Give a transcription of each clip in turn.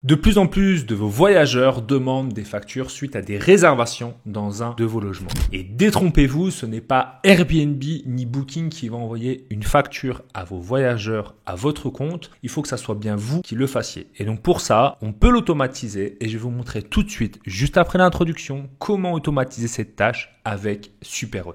De plus en plus de vos voyageurs demandent des factures suite à des réservations dans un de vos logements. Et détrompez-vous, ce n'est pas Airbnb ni Booking qui va envoyer une facture à vos voyageurs à votre compte. Il faut que ça soit bien vous qui le fassiez. Et donc pour ça, on peut l'automatiser et je vais vous montrer tout de suite, juste après l'introduction, comment automatiser cette tâche avec Superhot.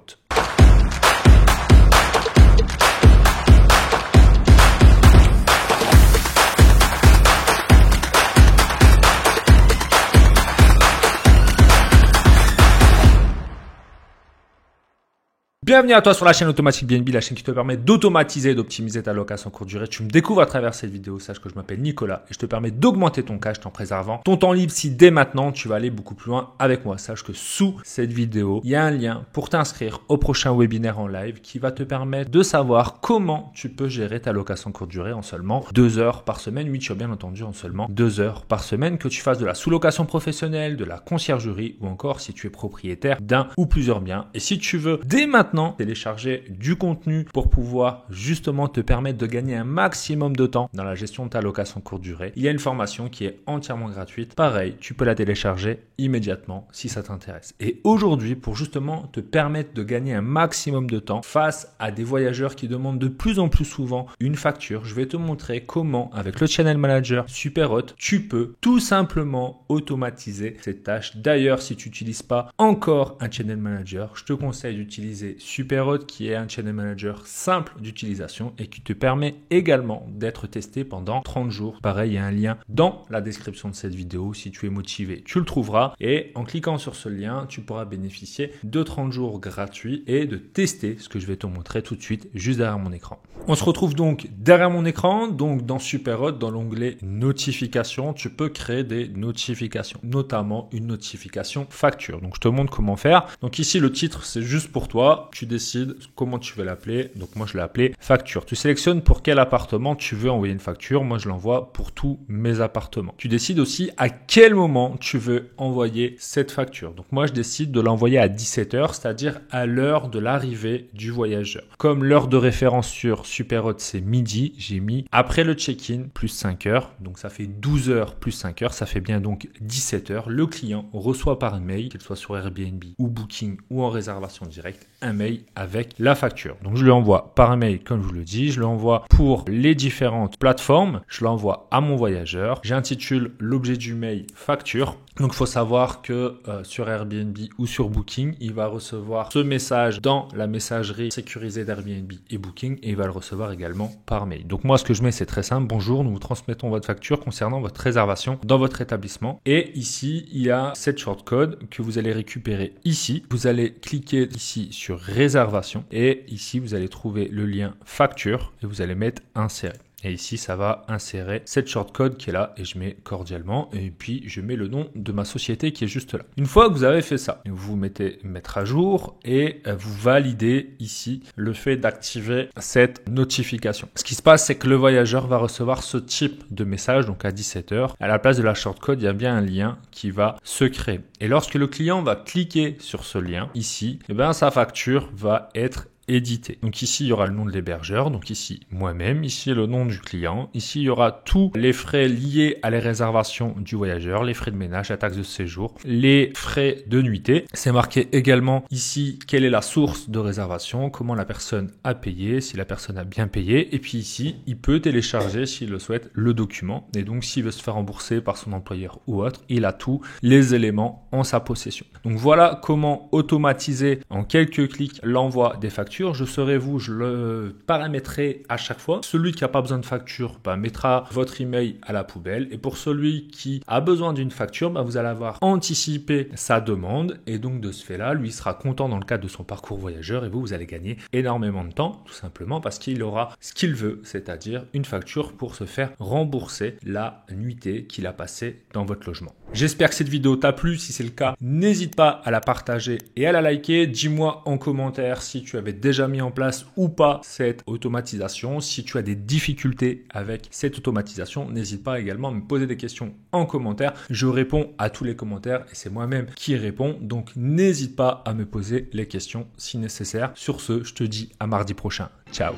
Bienvenue à toi sur la chaîne Automatique BNB, la chaîne qui te permet d'automatiser et d'optimiser ta location courte durée. Tu me découvres à travers cette vidéo, sache que je m'appelle Nicolas et je te permets d'augmenter ton cash en préservant ton temps libre si dès maintenant tu vas aller beaucoup plus loin avec moi. Sache que sous cette vidéo, il y a un lien pour t'inscrire au prochain webinaire en live qui va te permettre de savoir comment tu peux gérer ta location courte durée en seulement 2 heures par semaine. Oui, tu as bien entendu, en seulement 2 heures par semaine, que tu fasses de la sous-location professionnelle, de la conciergerie ou encore si tu es propriétaire d'un ou plusieurs biens. Et si tu veux dès maintenant télécharger du contenu pour pouvoir justement te permettre de gagner un maximum de temps dans la gestion de ta location courte durée, il y a une formation qui est entièrement gratuite. Pareil, tu peux la télécharger immédiatement si ça t'intéresse. Et aujourd'hui, pour justement te permettre de gagner un maximum de temps face à des voyageurs qui demandent de plus en plus souvent une facture, je vais te montrer comment, avec le Channel Manager Superhot, tu peux tout simplement automatiser cette tâche. D'ailleurs, si tu n'utilises pas encore un Channel Manager, je te conseille d'utiliser Superhot qui est un Channel Manager simple d'utilisation et qui te permet également d'être testé pendant 30 jours. Pareil, il y a un lien dans la description de cette vidéo. Si tu es motivé, tu le trouveras et en cliquant sur ce lien, tu pourras bénéficier de 30 jours gratuits et de tester ce que je vais te montrer tout de suite juste derrière mon écran. On se retrouve donc derrière mon écran, donc dans Superhot, dans l'onglet notifications, tu peux créer des notifications, notamment une notification facture. Donc je te montre comment faire. Donc ici le titre c'est juste pour toi. Tu décides comment tu veux l'appeler. Donc moi je l'ai appelé facture. Tu sélectionnes pour quel appartement tu veux envoyer une facture. Moi je l'envoie pour tous mes appartements. Tu décides aussi à quel moment tu veux envoyer cette facture. Donc moi je décide de l'envoyer à 17h, c'est-à-dire à l'heure de l'arrivée du voyageur. Comme l'heure de référence sur Superhot c'est midi, j'ai mis après le check-in plus 5 heures. Donc ça fait 12 heures plus 5 heures. Ça fait bien donc 17 heures. Le client reçoit par mail, qu'il soit sur Airbnb ou Booking ou en réservation directe, un mail avec la facture. Donc je lui envoie par mail comme je vous le dis, je l'envoie pour les différentes plateformes, je l'envoie à mon voyageur, j'intitule l'objet du mail facture. Donc il faut savoir que sur Airbnb ou sur Booking, il va recevoir ce message dans la messagerie sécurisée d'Airbnb et Booking et il va le recevoir également par mail. Donc moi ce que je mets c'est très simple, bonjour, nous vous transmettons votre facture concernant votre réservation dans votre établissement. Et ici il y a cette shortcode que vous allez récupérer ici. Vous allez cliquer ici sur réservation et ici vous allez trouver le lien facture et vous allez mettre insérer. Et ici, ça va insérer cette shortcode qui est là et je mets cordialement et puis je mets le nom de ma société qui est juste là. Une fois que vous avez fait ça, vous mettez mettre à jour et vous validez ici le fait d'activer cette notification. Ce qui se passe, c'est que le voyageur va recevoir ce type de message, donc à 17h. À la place de la shortcode, il y a bien un lien qui va se créer. Et lorsque le client va cliquer sur ce lien ici, sa facture va être édité. Donc ici, il y aura le nom de l'hébergeur. Donc ici, moi-même. Ici, le nom du client. Ici, il y aura tous les frais liés à les réservations du voyageur, les frais de ménage, la taxe de séjour, les frais de nuitée. C'est marqué également ici quelle est la source de réservation, comment la personne a payé, si la personne a bien payé. Et puis ici, il peut télécharger, s'il le souhaite, le document. Et donc, s'il veut se faire rembourser par son employeur ou autre, il a tous les éléments en sa possession. Donc voilà comment automatiser en quelques clics l'envoi des factures. Je serai vous, je le paramétrerai à chaque fois. Celui qui n'a pas besoin de facture mettra votre email à la poubelle. Et pour celui qui a besoin d'une facture, vous allez avoir anticipé sa demande. Et donc de ce fait-là, lui sera content dans le cadre de son parcours voyageur. Et vous allez gagner énormément de temps, tout simplement parce qu'il aura ce qu'il veut, c'est-à-dire une facture pour se faire rembourser la nuitée qu'il a passée dans votre logement. J'espère que cette vidéo t'a plu. Si c'est le cas, n'hésite pas à la partager et à la liker. Dis-moi en commentaire si tu avais déjà mis en place ou pas cette automatisation. Si tu as des difficultés avec cette automatisation, n'hésite pas également à me poser des questions en commentaire. Je réponds à tous les commentaires et c'est moi-même qui réponds. Donc n'hésite pas à me poser les questions si nécessaire. Sur ce, je te dis à mardi prochain. Ciao.